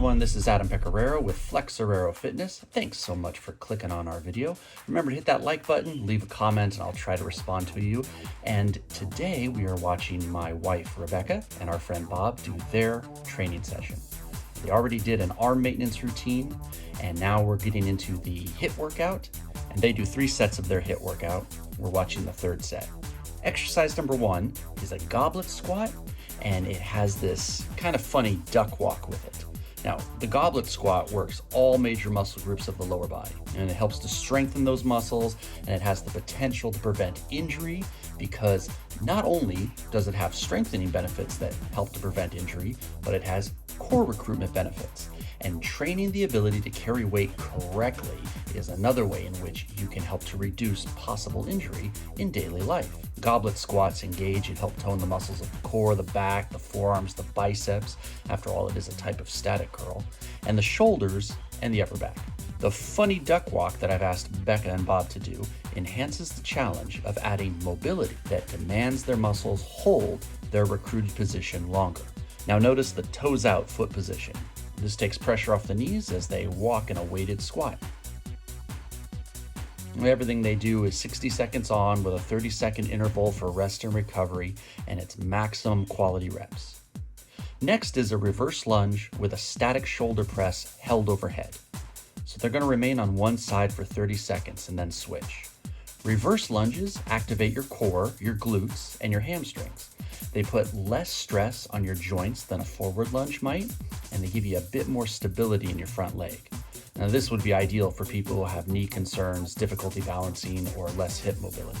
everyone, this is Adam Pecoraro with Flexoraro Fitness. Thanks so much for clicking on our video. Remember to hit that like button, leave a comment, and I'll try to respond to you. And today we are watching my wife, Rebecca, and our friend Bob do their training session. They already did an arm maintenance routine, and now we're getting into the HIIT workout, and they do 3 sets of their HIIT workout. We're watching the 3rd set. Exercise number 1 is a goblet squat, and it has this kind of funny duck walk with it. Now, the goblet squat works all major muscle groups of the lower body, and it helps to strengthen those muscles, and it has the potential to prevent injury because not only does it have strengthening benefits that help to prevent injury, but it has core recruitment benefits. And training the ability to carry weight correctly is another way in which you can help to reduce possible injury in daily life. Goblet squats engage and help tone the muscles of the core, the back, the forearms, the biceps. After all, it is a type of static curl, and the shoulders and the upper back. The funny duck walk that I've asked Becca and Bob to do enhances the challenge of adding mobility that demands their muscles hold their recruited position longer. Now notice the toes out foot position. This takes pressure off the knees as they walk in a weighted squat. Everything they do is 60 seconds on with a 30-second interval for rest and recovery, and it's maximum quality reps. Next is a reverse lunge with a static shoulder press held overhead. So they're going to remain on one side for 30 seconds and then switch. Reverse lunges activate your core, your glutes, and your hamstrings. They put less stress on your joints than a forward lunge might, and they give you a bit more stability in your front leg. Now, this would be ideal for people who have knee concerns, difficulty balancing, or less hip mobility.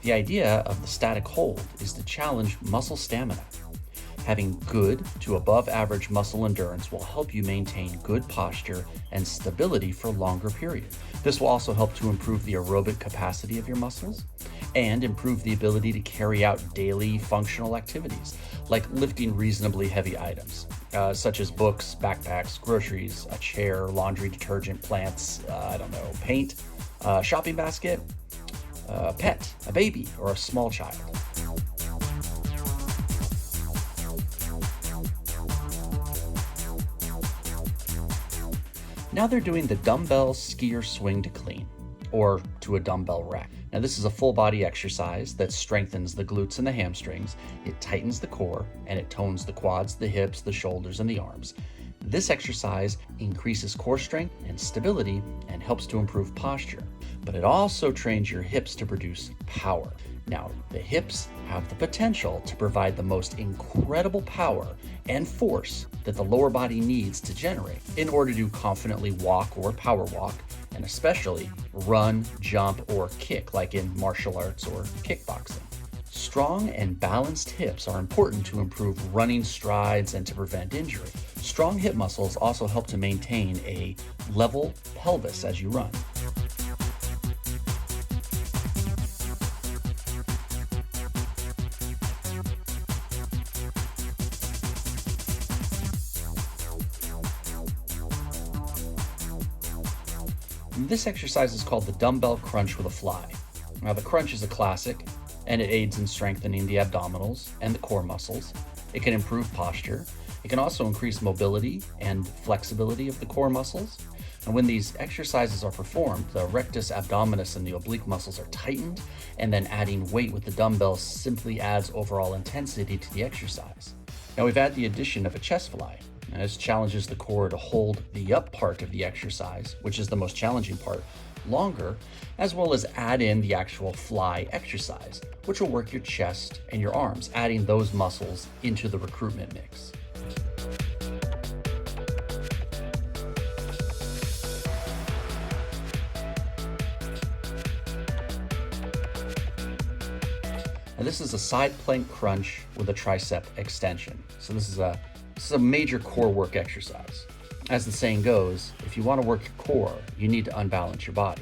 The idea of the static hold is to challenge muscle stamina. Having good to above average muscle endurance will help you maintain good posture and stability for longer periods. This will also help to improve the aerobic capacity of your muscles and improve the ability to carry out daily functional activities like lifting reasonably heavy items, such as books, backpacks, groceries, a chair, laundry detergent, plants, paint, shopping basket, a pet, a baby, or a small child. Now they're doing the dumbbell skier swing to clean, or to a dumbbell rack. Now this is a full body exercise that strengthens the glutes and the hamstrings, it tightens the core, and it tones the quads, the hips, the shoulders, and the arms. This exercise increases core strength and stability and helps to improve posture, but it also trains your hips to produce power. Now, the hips have the potential to provide the most incredible power and force that the lower body needs to generate in order to confidently walk or power walk, and especially run, jump, or kick like in martial arts or kickboxing. Strong and balanced hips are important to improve running strides and to prevent injury. Strong hip muscles also help to maintain a level pelvis as you run. This exercise is called the Dumbbell Crunch with a fly. Now the crunch is a classic, and it aids in strengthening the abdominals and the core muscles. It can improve posture. It can also increase mobility and flexibility of the core muscles. And when these exercises are performed, the rectus abdominis and the oblique muscles are tightened, and then adding weight with the dumbbells simply adds overall intensity to the exercise. Now we've had the addition of a chest fly. And this challenges the core to hold the up part of the exercise, which is the most challenging part, longer, as well as add in the actual fly exercise, which will work your chest and your arms, adding those muscles into the recruitment mix. And this is a side plank crunch with a tricep extension. So this is a major core work exercise. As the saying goes, if you want to work your core, you need to unbalance your body.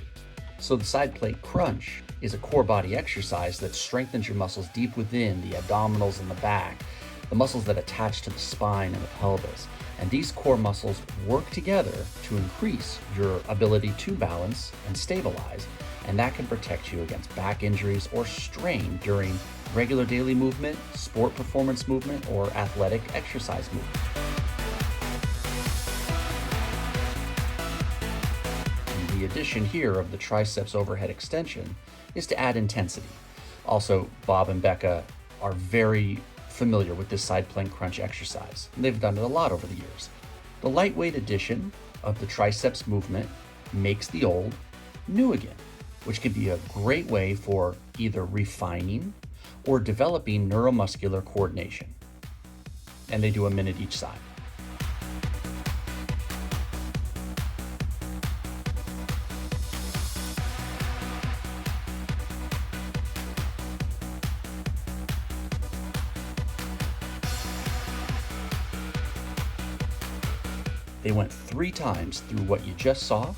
So the side plank crunch is a core body exercise that strengthens your muscles deep within the abdominals and the back, the muscles that attach to the spine and the pelvis. And these core muscles work together to increase your ability to balance and stabilize, and that can protect you against back injuries or strain during regular daily movement, sport performance movement, or athletic exercise movement. the addition here of the triceps overhead extension is to add intensity. Also, Bob and Becca are very familiar with this side plank crunch exercise, and they've done it a lot over the years. The lightweight addition of the triceps movement makes the old new again, which can be a great way for either refining or developing neuromuscular coordination. And they do a minute each side. They went 3 times through what you just saw,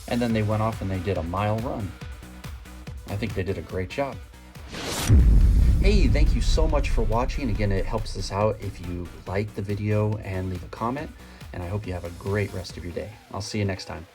and then they went off and they did a mile run. I think they did a great job. Hey, thank you so much for watching. Again, it helps us out if you like the video and leave a comment, and I hope you have a great rest of your day. I'll see you next time.